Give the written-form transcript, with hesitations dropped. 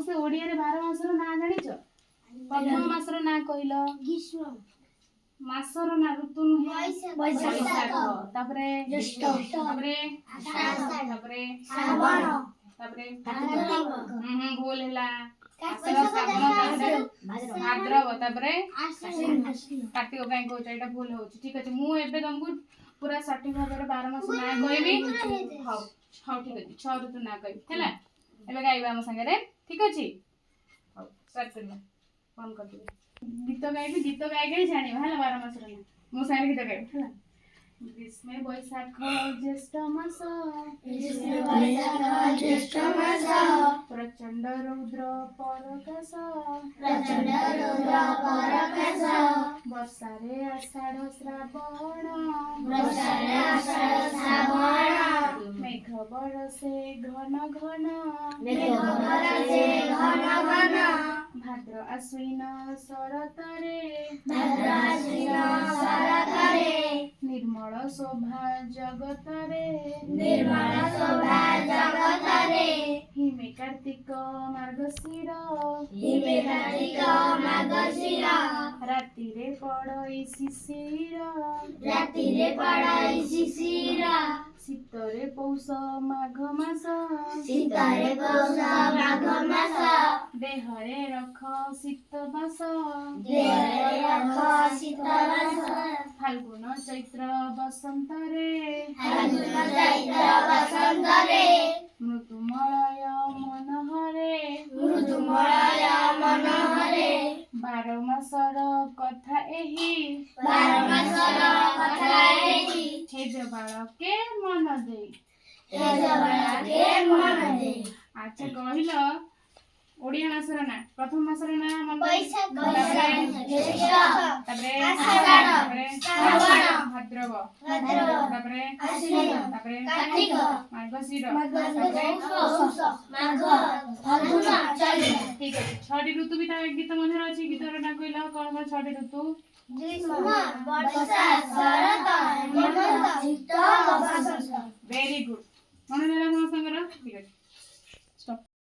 ସମସ୍ତେ ଓଡ଼ିଆରେ 12 ମାସର ନାଁ ଜାଣିଛ? ପ୍ରଥମ ମାସର ନାଁ କହିଲ? ଗ୍ରୀଷ୍ମ। ମାସର ନାଁ ଋତୁ ନୁହେଁ? ବୈଶାଖ। ତାପରେ ଜ୍ୟେଷ୍ଠ। ତାପରେ ଆଷାଢ଼। ତାପରେ ଶ୍ରାବଣ। ତାପରେ ଭାଦ୍ରବ। ଭୁଲ ହେଲା। ଆଷାଢ଼ ଶ୍ରାବଣ ତାପରେ ଭାଦ୍ରବ ତାପରେ କାର୍ତ୍ତିକ କାଇଁ କହୁଛ ଏଇଟା ଭୁଲ ହଉଛି। ଠିକ ଅଛି ମୁଁ ଏବେ ତମକୁ ପୁରା ସଠିକ ଭାବରେ 12 ମାସ ନାଁ କହିବି। ହଉ ହଉ ଠିକ ଅଛି 6 ଋତୁ ନାଁ କହିବି ହେଲା। ଏବେ ଗାଇବା ଆମ ସାଙ୍ଗରେ ଠିକ ଅଛି। ହଉ ଷ୍ଟାର୍ଟ କରିବା। ବନ୍ଦ କରିଦେବି। ଗୀତ ଗାଇବି ଗୀତ ଗାଇ ଗାଇ ଜାଣିବା ହେଲା 12 ମାସର ନାଁ। ମୋ ସାଙ୍ଗରେ ଗୀତ ଗାଇବି ହେଲା। ଗ୍ରୀଷ୍ମ ବୈଶାଖ ଜ୍ୟେଷ୍ଠ ମାସ ପ୍ରଚଣ୍ଡ ରୌଦ୍ର ପରକାଶ ବର୍ଷାରେ ଆଷାଢ଼ ଶ୍ରାବଣ ମେଘ ବରଷେ ଘନ ଘନ ଭାଦ୍ର ଆଶ୍ୱିନ ଶରତରେ ନିର୍ମଳ ଶୋଭା ଜଗତରେ ହିମେ କାର୍ତ୍ତିକ ମାର୍ଗଶିର ରାତିରେ ପଡ଼ଇ ଶିଶିର ଶୀତରେ ପୌଷ ମାଘ ମାସ ଦେହରେ ରଖ ଶୀତ ବାସ ଫାଲ୍ଗୁନ ଚୈତ୍ର ବସନ୍ତରେ ମୃଦୁମଳୟ ମନୋହରେ 12 ମାସର କଥା ଏହି ହେଜ ବାଳକେ ମନ ଦେଇ। ଆଚ୍ଛା କହିଲ ଓଡ଼ିଆ ମାସର ନାଁ ପ୍ରଥମ ମାସର ନାଁ ତାପରେ ଭାଦ୍ରବ ତାପରେ ମାର୍ଗଶିର ଠିକ ଅଛି 6ଟି ଋତୁ ବି ତା ଗୀତ ମଧ୍ୟରେ ଅଛି। ଗୀତର ନାଁ କହିଲ କଣ କଣ 6ଟି ଋତୁ? ଗ୍ରୀଷ୍ମ ବର୍ଷା ଶରତ